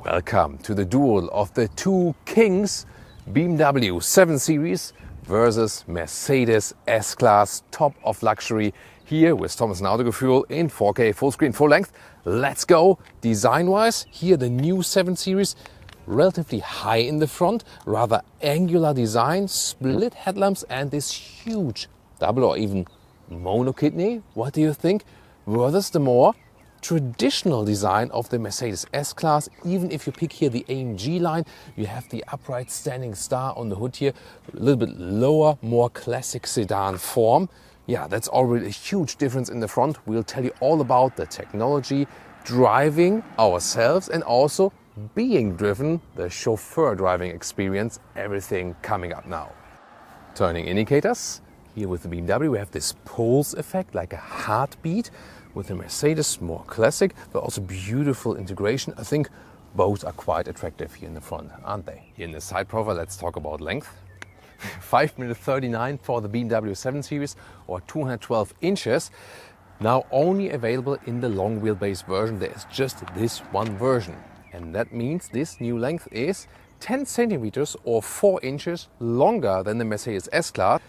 Welcome to the duel of the two kings, BMW 7 Series versus Mercedes S-Class top of luxury, here with Thomas and Autogefühl in 4K full screen full length. Let's go. Design wise, here the new 7 Series, relatively high in the front, rather angular design, split headlamps and this huge double or even mono kidney. What do you think? Versus the more traditional design of the Mercedes S-Class. Even if you pick here the AMG line, you have the upright standing star on the hood here, a little bit lower, more classic sedan form. Yeah, that's already a huge difference in the front. We'll tell you all about the technology, driving ourselves and also being driven, the chauffeur driving experience, everything coming up now. Turning indicators. Here with the BMW we have this pulse effect, like a heartbeat. With the Mercedes, more classic, but also beautiful integration. I think both are quite attractive here in the front, aren't they? Here in the side profile, let's talk about length. 5'39" for the BMW 7 Series or 212 inches. Now only available in the long wheelbase version. There is just this one version. And that means this new length is 10 centimeters or 4 inches longer than the Mercedes S-Class.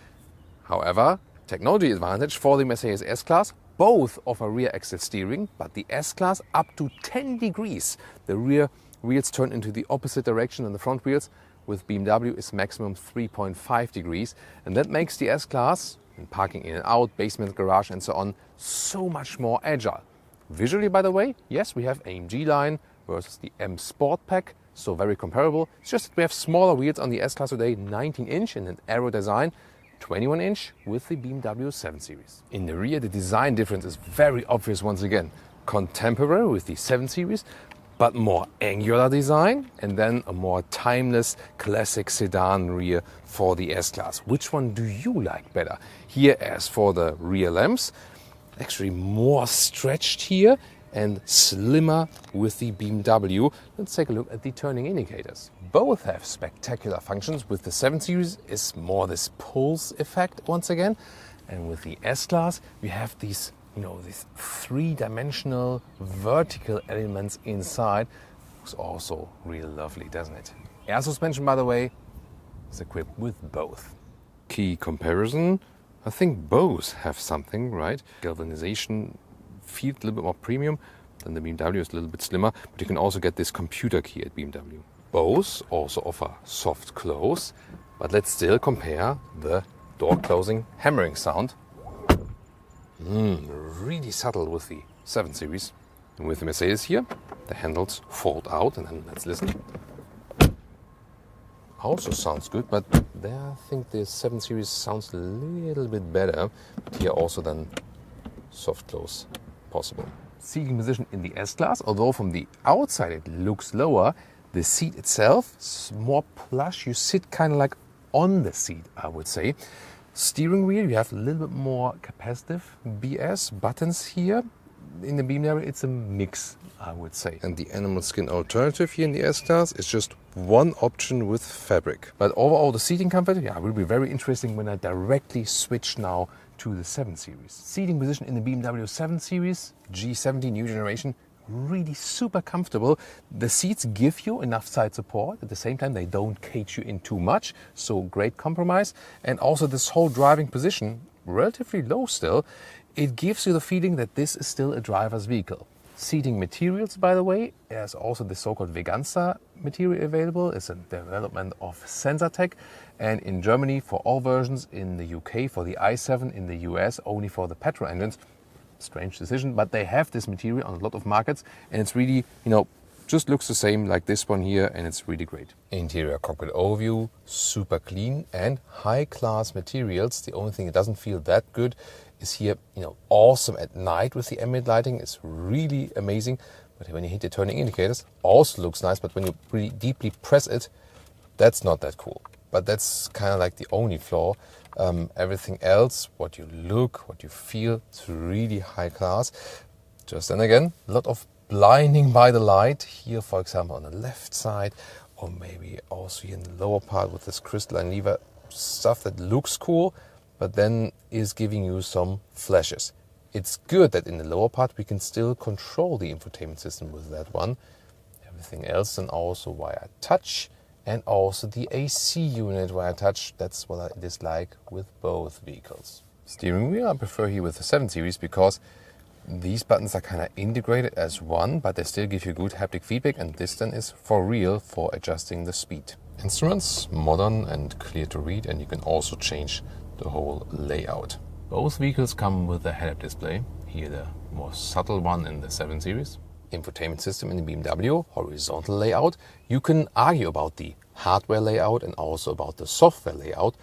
However, technology advantage for the Mercedes S-Class, both offer rear axle steering, but the S-Class up to 10 degrees. The rear wheels turn into the opposite direction than the front wheels. With BMW is maximum 3.5 degrees. And that makes the S-Class, in parking in and out, basement, garage and so on, so much more agile. Visually, by the way, yes, we have AMG line versus the M Sport Pack, so very comparable. It's just that we have smaller wheels on the S-Class today, 19-inch in an aero design, 21-inch with the BMW 7 Series. In the rear, the design difference is very obvious once again. Contemporary with the 7 Series, but more angular design, and then a more timeless classic sedan rear for the S-Class. Which one do you like better? Here, as for the rear lamps, actually more stretched here and slimmer with the BMW. Let's take a look at the turning indicators. Both have spectacular functions. With the 7 Series is more this pulse effect once again, and with the S-Class we have these, these three-dimensional vertical elements inside. It's also really lovely, doesn't it? Air suspension, by the way, is equipped with both. Key comparison, I think both have something, right? Galvanization feels a little bit more premium than the BMW, is a little bit slimmer, but you can also get this computer key at BMW. Both also offer soft close, but let's still compare the door closing hammering sound. Really subtle with the 7 Series. And with the Mercedes here, the handles fold out, and then let's listen. Also sounds good, but there I think the 7 Series sounds a little bit better. But here also then soft close possible. Seating position in the S-Class, although from the outside it looks lower, the seat itself is more plush. You sit kind of like on the seat, I would say. Steering wheel, you have a little bit more capacitive BS buttons here. In the BMW, it's a mix, I would say. And the animal skin alternative here in the S-Class is just one option with fabric. But overall, the seating comfort, will be very interesting when I directly switch now to the 7 Series. Seating position in the BMW 7 Series, G70 new generation, really super comfortable. The seats give you enough side support. At the same time, they don't cage you in too much. So great compromise. And also this whole driving position, relatively low still, it gives you the feeling that this is still a driver's vehicle. Seating materials, by the way, there's also the so-called Veganza material available. It's a development of Sensatec. And in Germany for all versions, in the UK for the i7, in the US only for the petrol engines. Strange decision, but they have this material on a lot of markets, and it's really, just looks the same like this one here, and it's really great. Interior cockpit overview, super clean and high-class materials. The only thing that doesn't feel that good is here, awesome at night with the ambient lighting. It's really amazing, but when you hit the turning indicators, also looks nice, but when you really deeply press it, that's not that cool. But that's kind of like the only flaw. Everything else, what you look, what you feel, it's really high class. Just then again, a lot of blinding by the light here, for example, on the left side, or maybe also here in the lower part with this crystalline lever, stuff that looks cool, but then is giving you some flashes. It's good that in the lower part we can still control the infotainment system with that one. Everything else then also via touch, and also the AC unit via touch. That's what it is like with both vehicles. Steering wheel I prefer here with the 7 Series because these buttons are kind of integrated as one, but they still give you good haptic feedback, and this then is for real for adjusting the speed. Instruments, modern and clear to read, and you can also change the whole layout. Both vehicles come with a head-up display, here the more subtle one in the 7 Series. Infotainment system in the BMW, horizontal layout. You can argue about the hardware layout and also about the software layout,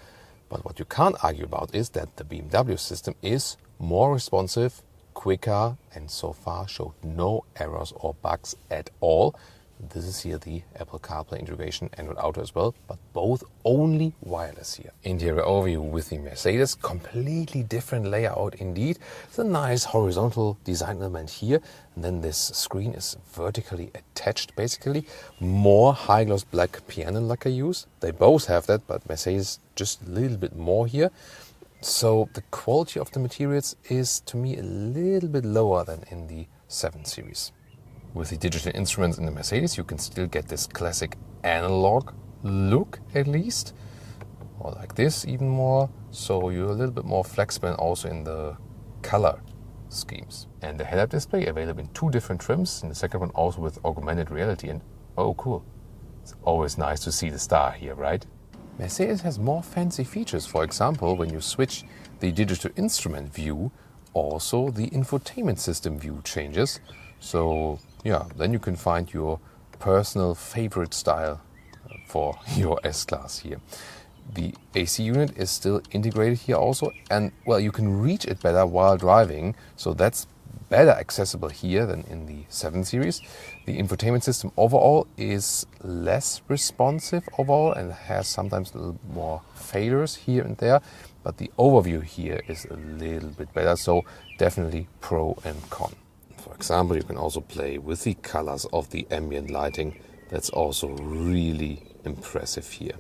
but what you can't argue about is that the BMW system is more responsive, quicker, and so far showed no errors or bugs at all. This is here the Apple CarPlay integration, Android Auto as well, but both only wireless here. Interior overview with the Mercedes, completely different layout indeed. It's a nice horizontal design element here, and then this screen is vertically attached basically. More high gloss black piano lacquer use. They both have that, but Mercedes just a little bit more here. So the quality of the materials is to me a little bit lower than in the 7 Series. With the digital instruments in the Mercedes, you can still get this classic analog look at least, or like this even more, so you're a little bit more flexible also in the color schemes. And the head-up display available in 2 different trims, and the second one also with augmented reality, and oh cool, it's always nice to see the star here, right? Mercedes has more fancy features. For example, when you switch the digital instrument view, also the infotainment system view changes. So yeah, then you can find your personal favorite style for your S-Class here. The AC unit is still integrated here also, and well, you can reach it better while driving, so that's better accessible here than in the 7 Series. The infotainment system overall is less responsive overall and has sometimes a little more failures here and there, but the overview here is a little bit better, so definitely pro and con. For example, you can also play with the colors of the ambient lighting. That's also really impressive here.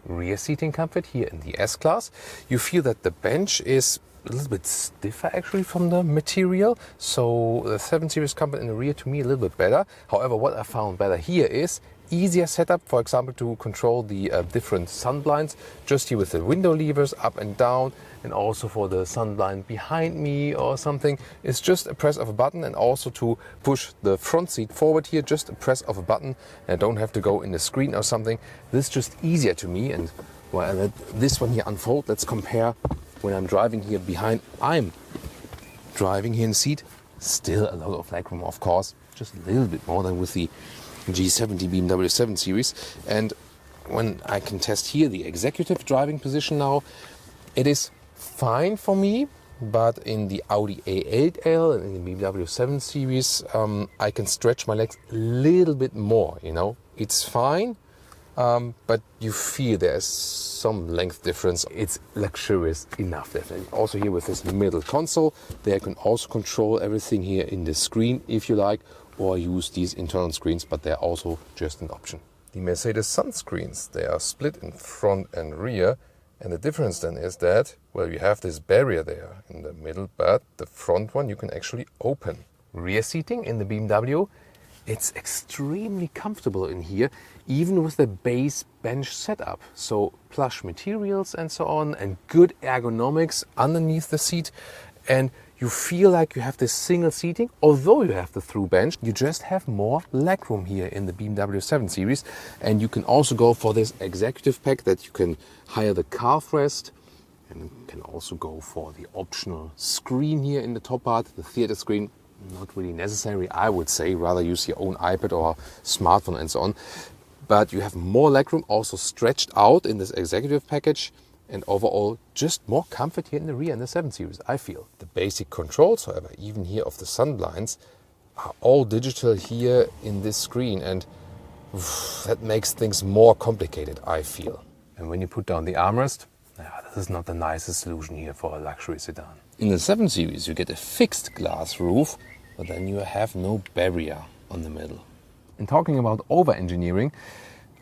Rear seating comfort here in the S-Class. You feel that the bench is a little bit stiffer actually from the material. So the 7 Series comfort in the rear to me a little bit better. However, what I found better here is easier setup, for example, to control the different sun blinds, just here with the window levers up and down, and also for the sun blind behind me or something. It's just a press of a button, and also to push the front seat forward here, just a press of a button, and I don't have to go in the screen or something. This is just easier to me, and while I let this one here unfold, let's compare when I'm driving here behind. I'm driving here in the seat, still a lot of legroom, of course, just a little bit more than with the G70 BMW 7 Series. And when I can test here the executive driving position now, it is fine for me, but in the Audi A8L and in the BMW 7 Series, I can stretch my legs a little bit more, you know. It's fine, but you feel there's some length difference. It's luxurious enough, definitely. Also here with this middle console, there you can also control everything here in the screen if you like, or use these internal screens, but they're also just an option. The Mercedes sunscreens, they are split in front and rear, and the difference then is that, well, you have this barrier there in the middle, but the front one you can actually open. Rear seating in the BMW, it's extremely comfortable in here, even with the base bench setup. So plush materials and so on, and good ergonomics underneath the seat. And you feel like you have this single seating, although you have the through bench, you just have more legroom here in the BMW 7 Series. And you can also go for this executive pack that you can hire the calf rest, and you can also go for the optional screen here in the top part, the theater screen. Not really necessary, I would say, rather use your own iPad or smartphone and so on. But you have more legroom also stretched out in this executive package. And overall, just more comfort here in the rear in the 7 Series, I feel. The basic controls, however, even here of the sun blinds, are all digital here in this screen, and that makes things more complicated, I feel. And when you put down the armrest, this is not the nicest solution here for a luxury sedan. In the 7 Series, you get a fixed glass roof, but then you have no barrier on the middle. And talking about over-engineering,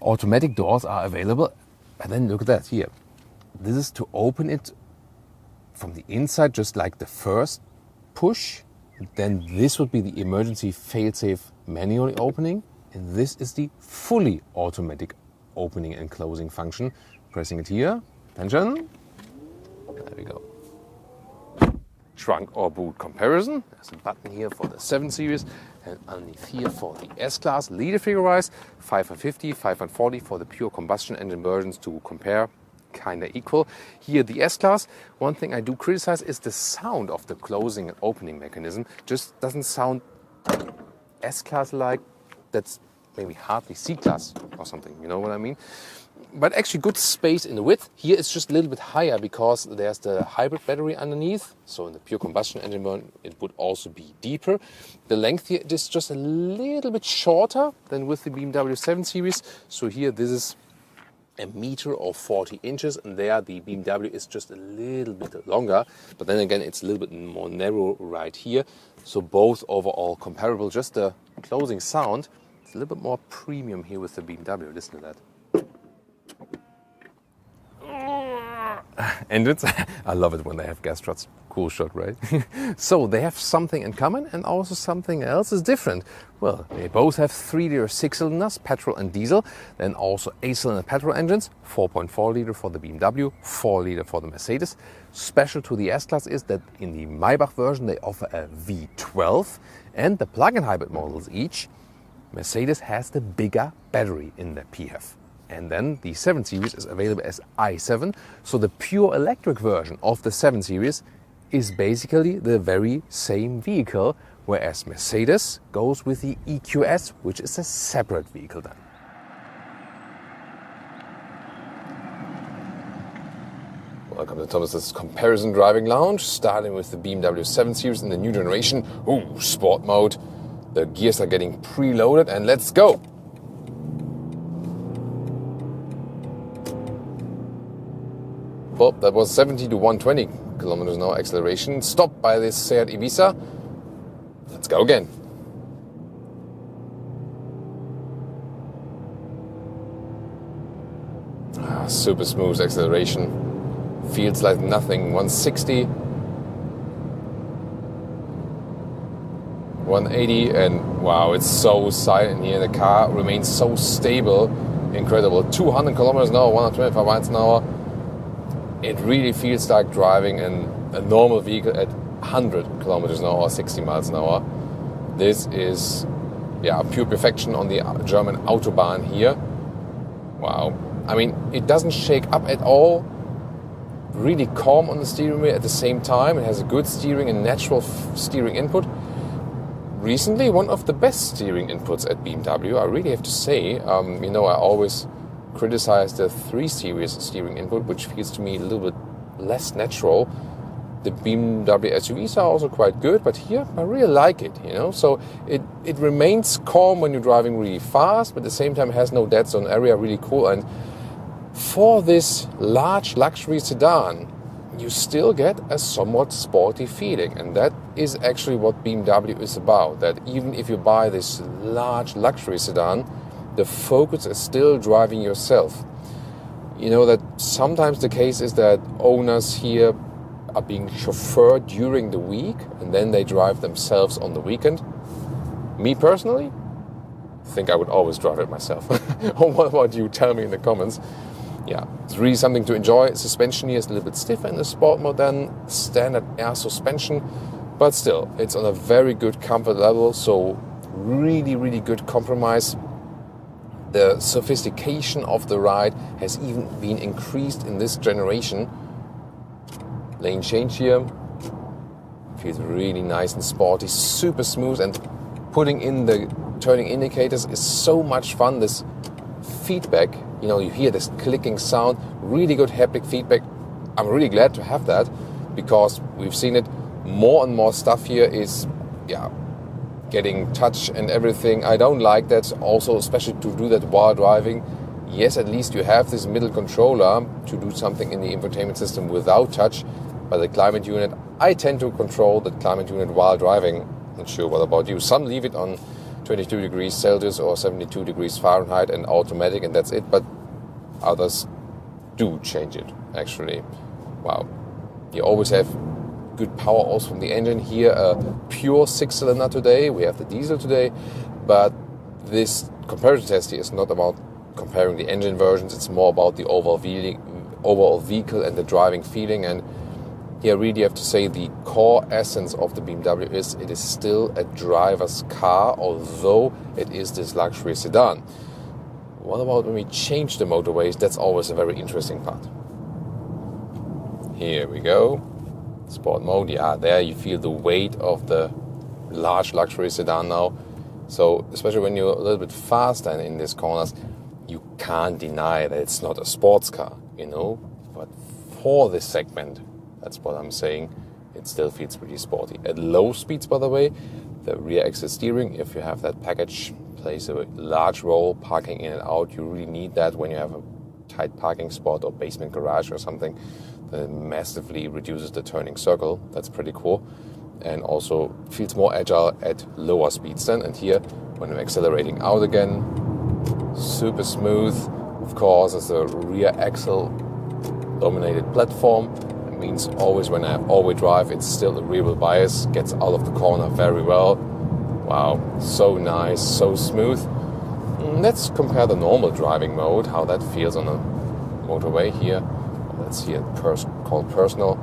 automatic doors are available, and then look at that here. This is to open it from the inside, just like the first push. Then this would be the emergency fail-safe manually opening. And this is the fully automatic opening and closing function. Pressing it here, attention, there we go. Trunk or boot comparison. There's a button here for the 7 Series and underneath here for the S-Class. Liter figure-wise, 550, 540 for the pure combustion engine versions to compare, kind of equal. Here the S-Class, one thing I do criticize is the sound of the closing and opening mechanism. Just doesn't sound S-Class-like. That's maybe hardly C-Class or something, you know what I mean? But actually good space in the width. Here it's just a little bit higher because there's the hybrid battery underneath. So in the pure combustion engine one, it would also be deeper. The length here is just a little bit shorter than with the BMW 7 Series. So here this is a meter or 40 inches, and there the BMW is just a little bit longer. But then again, it's a little bit more narrow right here. So both overall comparable. Just the closing sound, it's a little bit more premium here with the BMW. Listen to that. Engines, I love it when they have gas struts. Cool shot, right? So they have something in common and also something else is different. Well, they both have 3-liter 6-cylinders, petrol and diesel. Then also 8-cylinder petrol engines, 4.4 liter for the BMW, 4 liter for the Mercedes. Special to the S-Class is that in the Maybach version they offer a V12 and the plug-in hybrid models each. Mercedes has the bigger battery in the PHEV. And then the 7 Series is available as i7. So the pure electric version of the 7 Series is basically the very same vehicle, whereas Mercedes goes with the EQS, which is a separate vehicle then. Welcome to Thomas's Comparison Driving Lounge, starting with the BMW 7 Series in the new generation. Ooh, sport mode. The gears are getting preloaded and let's go! Well, that was 70 to 120 kilometers an hour acceleration. Stopped by this Seat Ibiza. Let's go again. Super smooth acceleration. Feels like nothing. 160. 180 and wow, it's so silent here. The car remains so stable. Incredible. 200 kilometers an hour, 125 miles an hour. It really feels like driving a normal vehicle at 100 kilometers an hour or 60 miles an hour. This is pure perfection on the German Autobahn here. Wow. I mean, it doesn't shake up at all. Really calm on the steering wheel at the same time. It has a good steering and natural steering input. Recently, one of the best steering inputs at BMW, I really have to say. I always criticize the 3 Series steering input, which feels to me a little bit less natural. The BMW SUVs are also quite good, but here I really like it, So it remains calm when you're driving really fast, but at the same time has no dead zone area, really cool. And for this large luxury sedan, you still get a somewhat sporty feeling. And that is actually what BMW is about. That even if you buy this large luxury sedan, the focus is still driving yourself. That sometimes the case is that owners here are being chauffeured during the week and then they drive themselves on the weekend. Me personally, I think I would always drive it myself. Or what about you? Tell me in the comments. Yeah, it's really something to enjoy. Suspension here is a little bit stiffer in the sport mode than standard air suspension, but still, it's on a very good comfort level, so really, really good compromise. The sophistication of the ride has even been increased in this generation. Lane change here feels really nice and sporty, super smooth, and putting in the turning indicators is so much fun. This feedback, you hear this clicking sound, really good haptic feedback. I'm really glad to have that because we've seen it. More and more stuff here is, getting touch and everything. I don't like that. Also, especially to do that while driving. Yes, at least you have this middle controller to do something in the infotainment system without touch. But the climate unit, I tend to control the climate unit while driving. Not sure what about you. Some leave it on 22 degrees Celsius or 72 degrees Fahrenheit and automatic, and that's it. But others do change it, actually. Wow. You always have good power also from the engine. Here a pure 6-cylinder today. We have the diesel today. But this comparison test here is not about comparing the engine versions, it's more about the overall vehicle and the driving feeling. And here really have to say the core essence of the BMW is it is still a driver's car, although it is this luxury sedan. What about when we change the motorways? That's always a very interesting part. Here we go. Sport mode, yeah, there you feel the weight of the large luxury sedan now. So especially when you're a little bit faster in these corners, you can't deny that it's not a sports car, you know. But for this segment, that's what I'm saying, it still feels pretty sporty. At low speeds, by the way, the rear axle steering, if you have that package, plays a large role. Parking in and out, you really need that when you have a tight parking spot or basement garage or something. That massively reduces the turning circle. That's pretty cool. And also feels more agile at lower speeds then. And here, when I'm accelerating out again, super smooth. Of course, as a rear axle dominated platform, it means always when I have all-wheel drive, it's still a rear wheel bias, gets out of the corner very well. Wow, so nice, so smooth. Let's compare the normal driving mode, how that feels on a motorway here. Let's see it called personal.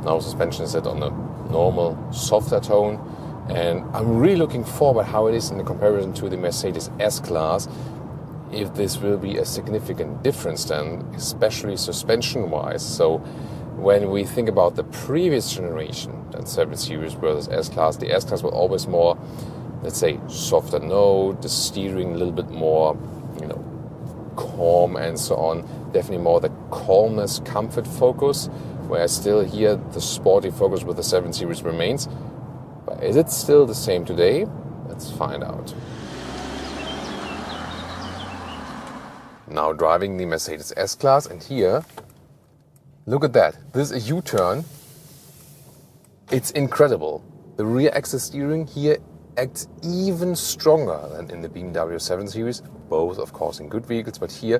Now suspension is set on the normal, softer tone. And I'm really looking forward how it is in the comparison to the Mercedes S-Class. If this will be a significant difference then, especially suspension-wise. So when we think about the previous generation, that 7 Series versus S-Class, the S-Class was always more, let's say, softer note, the steering a little bit more, you know, calm and so on. Definitely more the calmness, comfort focus, whereas still here the sporty focus with the 7 Series remains. But is it still the same today? Let's find out. Now driving the Mercedes S-Class, and here, look at that. This is a U-turn. It's incredible. The rear axle steering here acts even stronger than in the BMW 7 Series. Both, of course, in good vehicles, but here,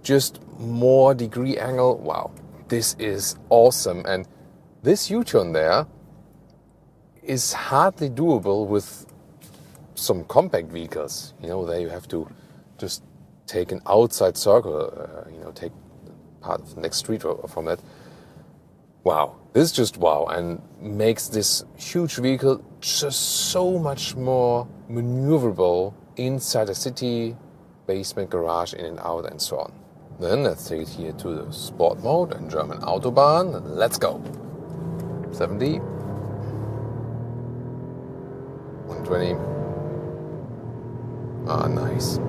just more degree angle. Wow, this is awesome. And this U-turn there is hardly doable with some compact vehicles. You know, there you have to just take an outside circle, take part of the next street from that. Wow, this is just wow, and makes this huge vehicle just so much more maneuverable inside a city, basement, garage, in and out, and so on. Then let's take it here to the sport mode and German Autobahn. Let's go. 70, 120. Ah, nice.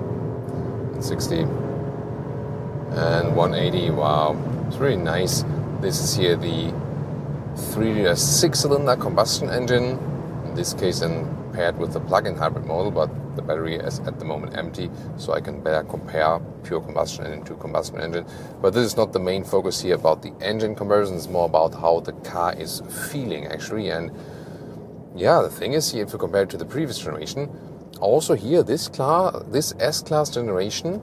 60 and 180. Wow, it's really nice. This is here the 3-liter 6-cylinder combustion engine, in this case then paired with the plug-in hybrid model, but the battery is at the moment empty, so I can better compare pure combustion engine to combustion engine. But this is not the main focus here about the engine comparison. It's more about how the car is feeling actually. And yeah, the thing is here, if you compare it to the previous generation, also here this S-Class generation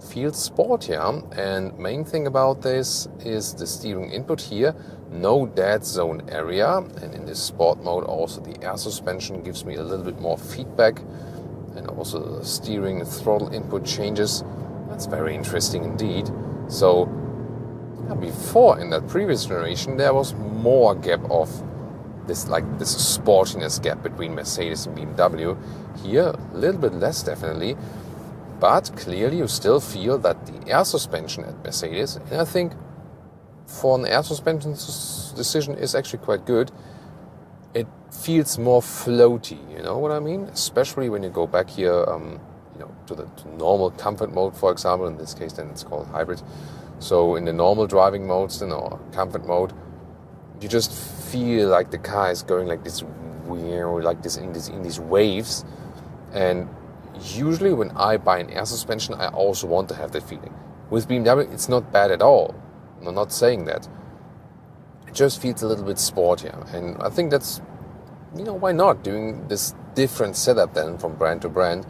feels sportier, and main thing about this is the steering input here, no dead zone area, and in this sport mode also the air suspension gives me a little bit more feedback, and also the steering throttle input changes. That's very interesting indeed. So before, in that previous generation, there was more gap of this sportiness gap between Mercedes and BMW. Here a little bit less definitely, but clearly you still feel that the air suspension at Mercedes, and I think for an air suspension decision, is actually quite good. It feels more floaty, you know what I mean? Especially when you go back here, to normal comfort mode, for example. In this case, then it's called hybrid. So in the normal driving modes, or comfort mode, you just feel like the car is going like this, in these waves. And usually when I buy an air suspension, I also want to have that feeling. With BMW, it's not bad at all. I'm not saying that. It just feels a little bit sportier. And I think that's, why not doing this different setup then from brand to brand.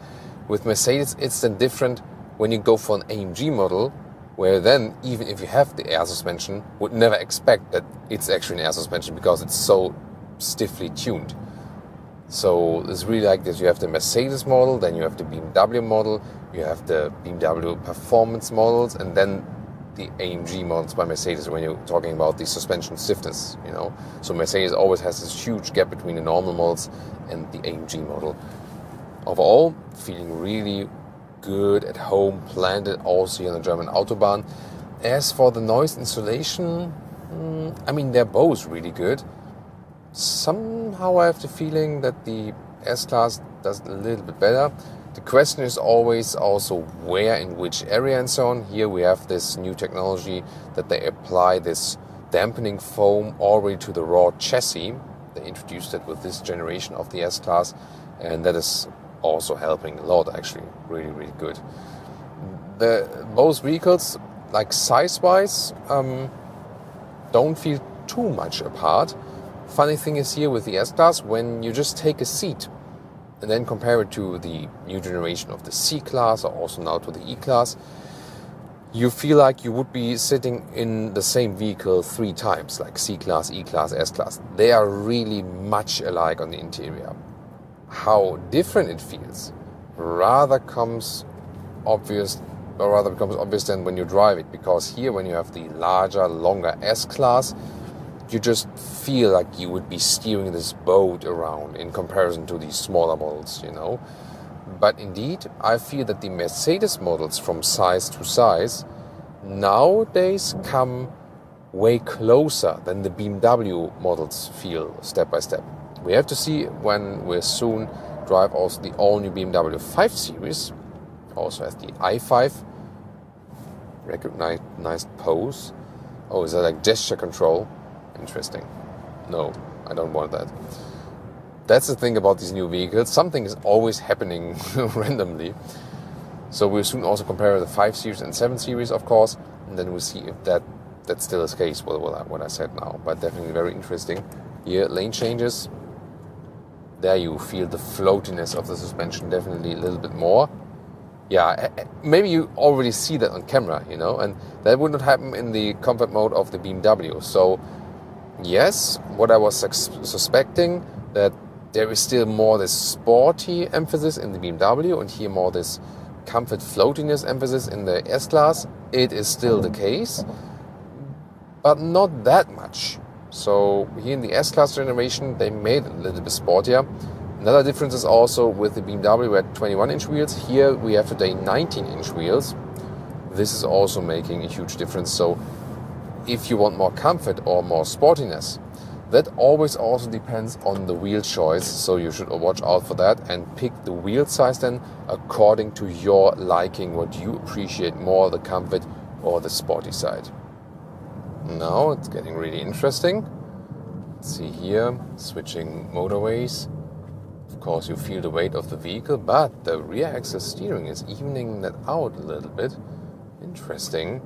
With Mercedes, it's then different when you go for an AMG model, where then, even if you have the air suspension, would never expect that it's actually an air suspension because it's so stiffly tuned. So it's really like this. You have the Mercedes model, then you have the BMW model, you have the BMW performance models and then the AMG models by Mercedes when you're talking about the suspension stiffness, you know. So Mercedes always has this huge gap between the normal models and the AMG model. Overall, feeling really good at home, planted also here on the German Autobahn. As for the noise insulation, I mean, they're both really good. Somehow I have the feeling that the S-Class does a little bit better. The question is always also where, in which area and so on. Here we have this new technology that they apply this dampening foam already to the raw chassis. They introduced it with this generation of the S-Class, and that is also helping a lot, actually. Really, really good. Both vehicles, like size-wise, don't feel too much apart. Funny thing is here with the S-Class, when you just take a seat and then compare it to the new generation of the C-Class or also now to the E-Class, you feel like you would be sitting in the same vehicle 3 times, like C-Class, E-Class, S-Class. They are really much alike on the interior. How different it feels rather becomes obvious then when you drive it, because here when you have the larger, longer S-Class, you just feel like you would be steering this boat around in comparison to these smaller models, you know. But indeed, I feel that the Mercedes models from size to size nowadays come way closer than the BMW models feel step by step. We have to see when we soon drive also the all-new BMW 5 Series, also has the i5, recognized pose. Oh, is that like gesture control? Interesting. No, I don't want that. That's the thing about these new vehicles. Something is always happening randomly. So we'll soon also compare the 5 Series and 7 Series, of course, and then we'll see if that still is the case, what I said now. But definitely very interesting. Here, lane changes. There you feel the floatiness of the suspension definitely a little bit more. Yeah, maybe you already see that on camera, you know, and that would not happen in the comfort mode of the BMW. So yes, what I was suspecting, that there is still more this sporty emphasis in the BMW and here more this comfort floatiness emphasis in the S-Class. It is still the case, but not that much. So here in the S-Class generation, they made it a little bit sportier. Another difference is also with the BMW, we had 21-inch wheels. Here we have today 19-inch wheels. This is also making a huge difference. So if you want more comfort or more sportiness, that always also depends on the wheel choice. So you should watch out for that and pick the wheel size then according to your liking, what you appreciate more, the comfort or the sporty side. Now it's getting really interesting. Let's see here, switching motorways. Of course, you feel the weight of the vehicle, but the rear axle steering is evening that out a little bit. Interesting.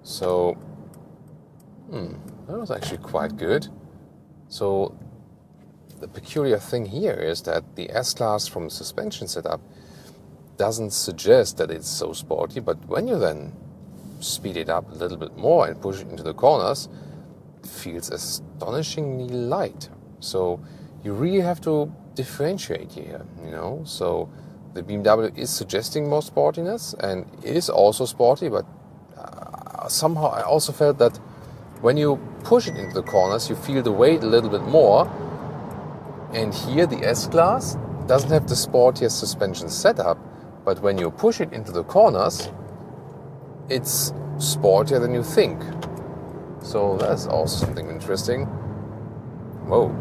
So, that was actually quite good. So, the peculiar thing here is that the S-Class from suspension setup doesn't suggest that it's so sporty, but when you then speed it up a little bit more and push it into the corners, it feels astonishingly light. So, you really have to differentiate here, you know. So the BMW is suggesting more sportiness and is also sporty, but somehow I also felt that when you push it into the corners, you feel the weight a little bit more. And here the S-Class doesn't have the sportiest suspension setup, but when you push it into the corners, it's sportier than you think. So that's also something interesting. Whoa.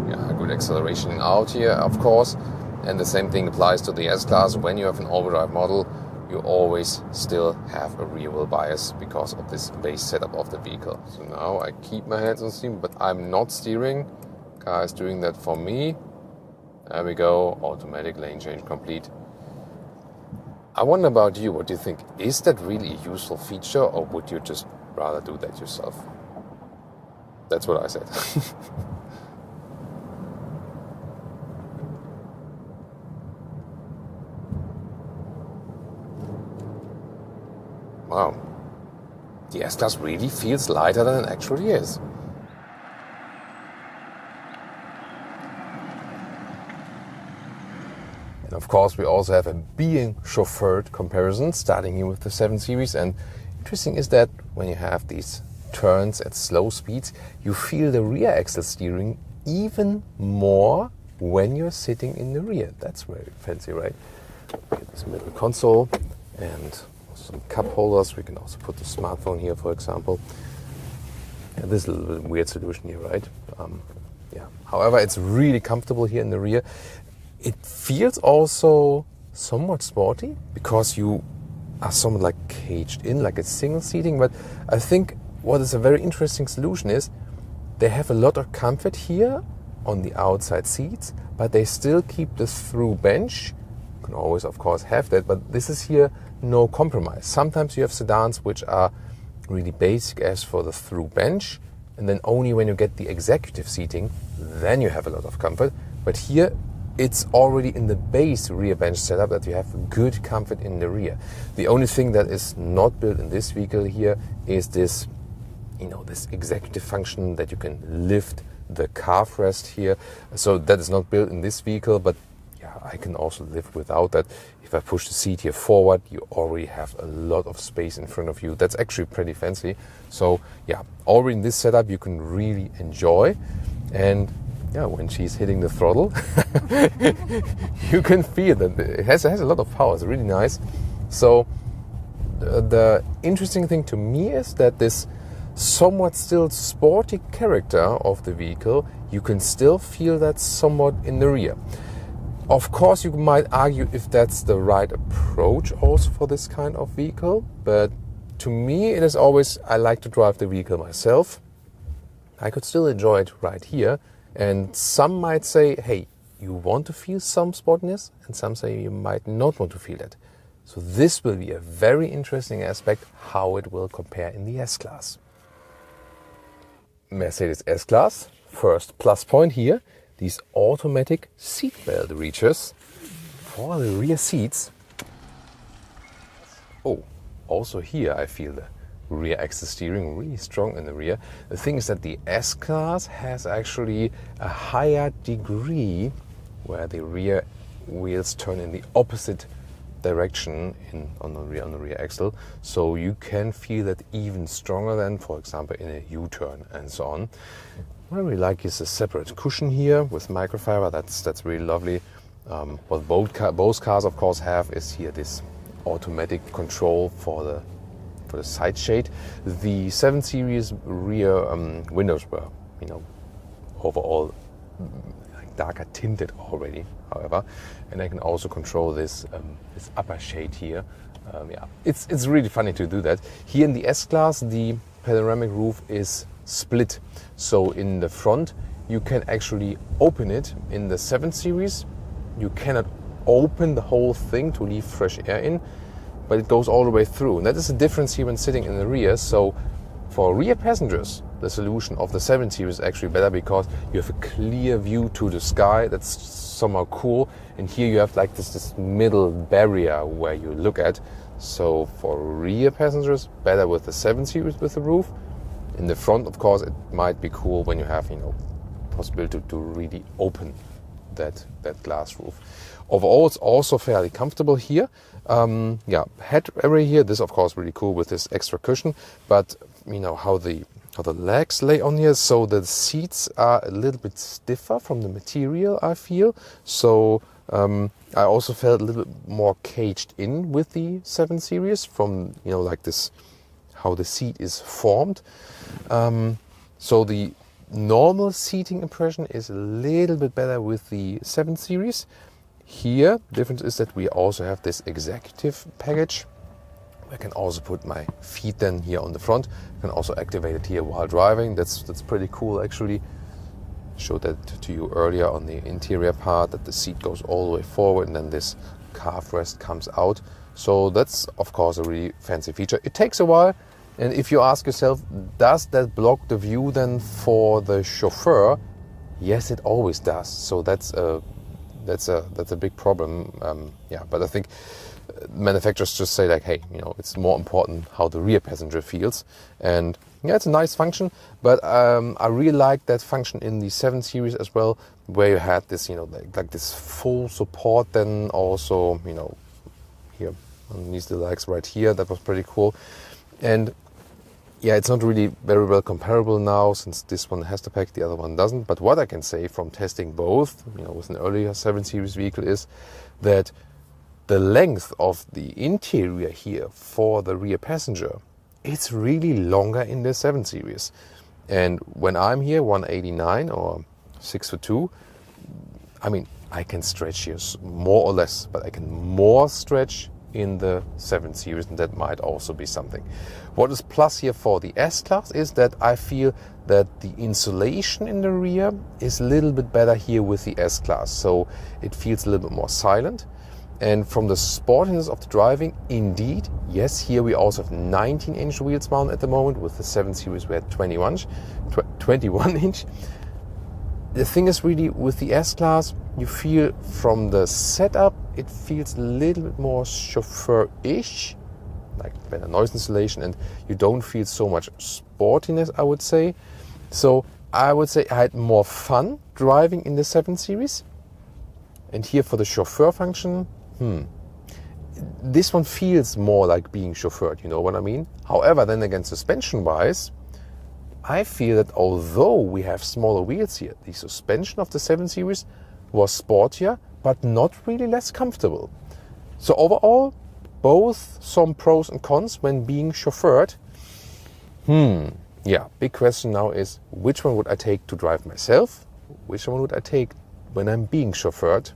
Yeah, good acceleration out here, of course. And the same thing applies to the S-Class. When you have an all-wheel model, you always still have a rear wheel bias because of this base setup of the vehicle. So now I keep my hands on steering, but I'm not steering. Car is doing that for me. There we go, automatic lane change complete. I wonder about you, what do you think? Is that really a useful feature, or would you just rather do that yourself? That's what I said. Wow, the S-Class really feels lighter than it actually is. Of course, we also have a being chauffeured comparison, starting here with the 7 Series. And interesting is that when you have these turns at slow speeds, you feel the rear axle steering even more when you're sitting in the rear. That's very fancy, right? Get this middle console and some cup holders. We can also put the smartphone here, for example. And this is a little bit weird solution here, right? Yeah. However, it's really comfortable here in the rear. It feels also somewhat sporty because you are somewhat like caged in, like a single seating. But I think what is a very interesting solution is they have a lot of comfort here on the outside seats, but they still keep the through bench. You can always, of course, have that, but this is here no compromise. Sometimes you have sedans which are really basic as for the through bench, and then only when you get the executive seating, then you have a lot of comfort. But here, it's already in the base rear bench setup that you have good comfort in the rear. The only thing that is not built in this vehicle here is this, this executive function that you can lift the calf rest here. So that is not built in this vehicle, but yeah, I can also live without that. If I push the seat here forward, you already have a lot of space in front of you. That's actually pretty fancy. So yeah, already in this setup you can really enjoy. And yeah, when she's hitting the throttle, you can feel that it has a lot of power. It's really nice. So the interesting thing to me is that this somewhat still sporty character of the vehicle, you can still feel that somewhat in the rear. Of course, you might argue if that's the right approach also for this kind of vehicle, but to me it is always, I like to drive the vehicle myself. I could still enjoy it right here. And some might say, hey, you want to feel some sportiness, and some say you might not want to feel that. So this will be a very interesting aspect, how it will compare in the S-Class. Mercedes S-Class, first plus point here, these automatic seat belt reachers for the rear seats. Oh, also here I feel the rear axle steering really strong in the rear. The thing is that the S-Class has actually a higher degree where the rear wheels turn in the opposite direction on the rear axle, so you can feel that even stronger than, for example, in a U-turn and so on. What I really like is a separate cushion here with microfiber. That's really lovely. What both cars, of course, have is here this automatic control for the side shade. The 7 Series rear windows were, overall darker tinted already, however, and I can also control this upper shade here. Yeah, it's really funny to do that. Here in the S-Class, the panoramic roof is split, so in the front you can actually open it. In the 7 Series, you cannot open the whole thing to leave fresh air in, but it goes all the way through. And that is the difference here when sitting in the rear. So for rear passengers, the solution of the 7 Series is actually better because you have a clear view to the sky. That's somehow cool. And here you have like this middle barrier where you look at. So for rear passengers, better with the 7 Series with the roof. In the front, of course, it might be cool when you have, possibility to really open that glass roof. Overall, it's also fairly comfortable here. Yeah, head area here. This, of course, really cool with this extra cushion. But how the legs lay on here. So the seats are a little bit stiffer from the material, I feel. So I also felt a little bit more caged in with the 7 Series from like this, how the seat is formed. So the normal seating impression is a little bit better with the 7 Series. Here, the difference is that we also have this executive package. I can also put my feet then here on the front. I can also activate it here while driving. That's pretty cool actually. Showed that to you earlier on the interior part, that the seat goes all the way forward and then this calf rest comes out. So that's of course a really fancy feature. It takes a while, and if you ask yourself, does that block the view then for the chauffeur? Yes, it always does. So that's a big problem. Yeah, but I think manufacturers just say like, hey, it's more important how the rear passenger feels. And yeah, it's a nice function, but I really like that function in the 7 Series as well, where you had this, like this full support. Then also, here underneath the legs right here, that was pretty cool. And yeah, it's not really very well comparable now, since this one has the pack, the other one doesn't. But what I can say from testing both, with an earlier 7 Series vehicle, is that the length of the interior here for the rear passenger, it's really longer in the 7 Series. And when I'm here, 189 or 6'2", I can stretch here more or less, but I can more stretch in the 7 Series, and that might also be something. What is plus here for the S-Class is that I feel that the insulation in the rear is a little bit better here with the S-Class, so it feels a little bit more silent. And from the sportiness of the driving, indeed, yes, here we also have 19-inch wheels mounted at the moment. With the 7 Series we had 21 inch. The thing is, really, with the S-Class, you feel from the setup, it feels a little bit more chauffeur-ish, like better noise insulation, and you don't feel so much sportiness, I would say. So I would say I had more fun driving in the 7 Series. And here for the chauffeur function, this one feels more like being chauffeured, you know what I mean? However, then again, suspension-wise, I feel that although we have smaller wheels here, the suspension of the 7 Series was sportier, but not really less comfortable. So overall, both some pros and cons when being chauffeured. Yeah, big question now is, which one would I take to drive myself? Which one would I take when I'm being chauffeured?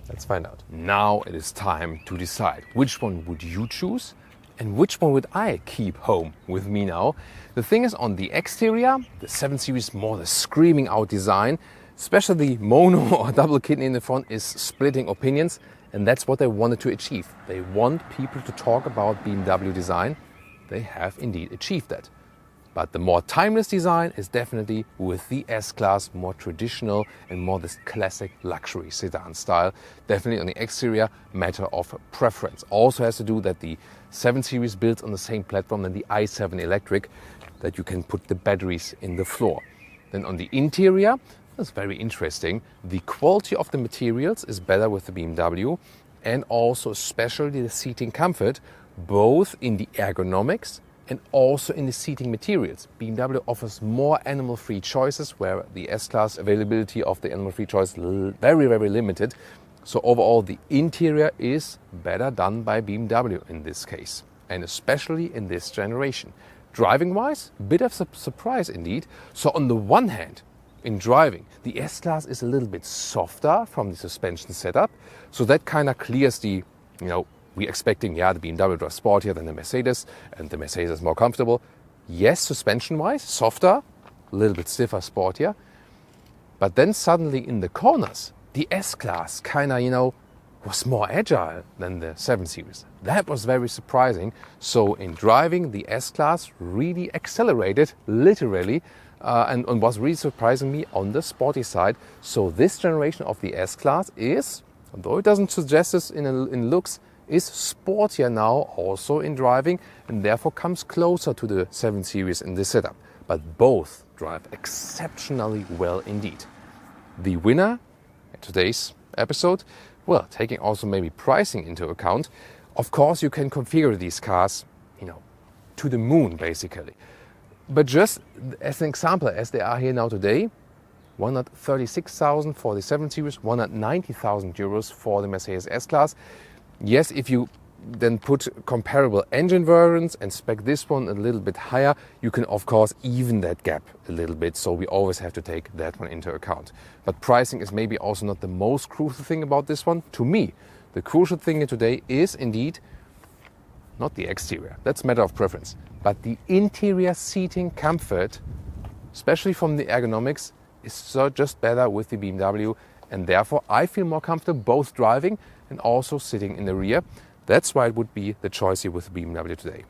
Let's find out. Now it is time to decide. Which one would you choose? And which one would I keep home with me now? The thing is, on the exterior, the 7 Series more the screaming out design, especially mono or double kidney in the front, is splitting opinions. And that's what they wanted to achieve. They want people to talk about BMW design. They have indeed achieved that. But the more timeless design is definitely with the S-Class, more traditional and more this classic luxury sedan style. Definitely on the exterior, matter of preference. Also has to do that the 7 Series builds on the same platform than the i7 electric, that you can put the batteries in the floor. Then on the interior, that's very interesting. The quality of the materials is better with the BMW, and also especially the seating comfort, both in the ergonomics and also in the seating materials. BMW offers more animal-free choices, where the S-Class availability of the animal-free choice is very, very limited. So overall, the interior is better done by BMW in this case, and especially in this generation. Driving-wise, a bit of a surprise indeed. So on the one hand, in driving, the S-Class is a little bit softer from the suspension setup, so that kind of clears the, we're expecting, the BMW drives sportier than the Mercedes, and the Mercedes is more comfortable. Yes, suspension-wise, softer, a little bit stiffer, sportier. But then suddenly in the corners, the S-Class kind of, was more agile than the 7 Series. That was very surprising. So in driving, the S-Class really accelerated, literally, and was really surprising me on the sporty side. So this generation of the S-Class is, although it doesn't suggest this in looks, is sportier now also in driving, and therefore comes closer to the 7 Series in this setup. But both drive exceptionally well indeed. The winner in today's episode, well, taking also maybe pricing into account, of course you can configure these cars, to the moon basically. But just as an example, as they are here now today, 136,000 for the 7 Series, 190,000 euros for the Mercedes S-Class. Yes, if you then put comparable engine versions and spec this one a little bit higher, you can of course even that gap a little bit. So we always have to take that one into account. But pricing is maybe also not the most crucial thing about this one. To me, the crucial thing today is indeed not the exterior. That's a matter of preference. But the interior seating comfort, especially from the ergonomics, is just better with the BMW. And therefore I feel more comfortable both driving and also sitting in the rear. That's why it would be the choice here with the BMW today.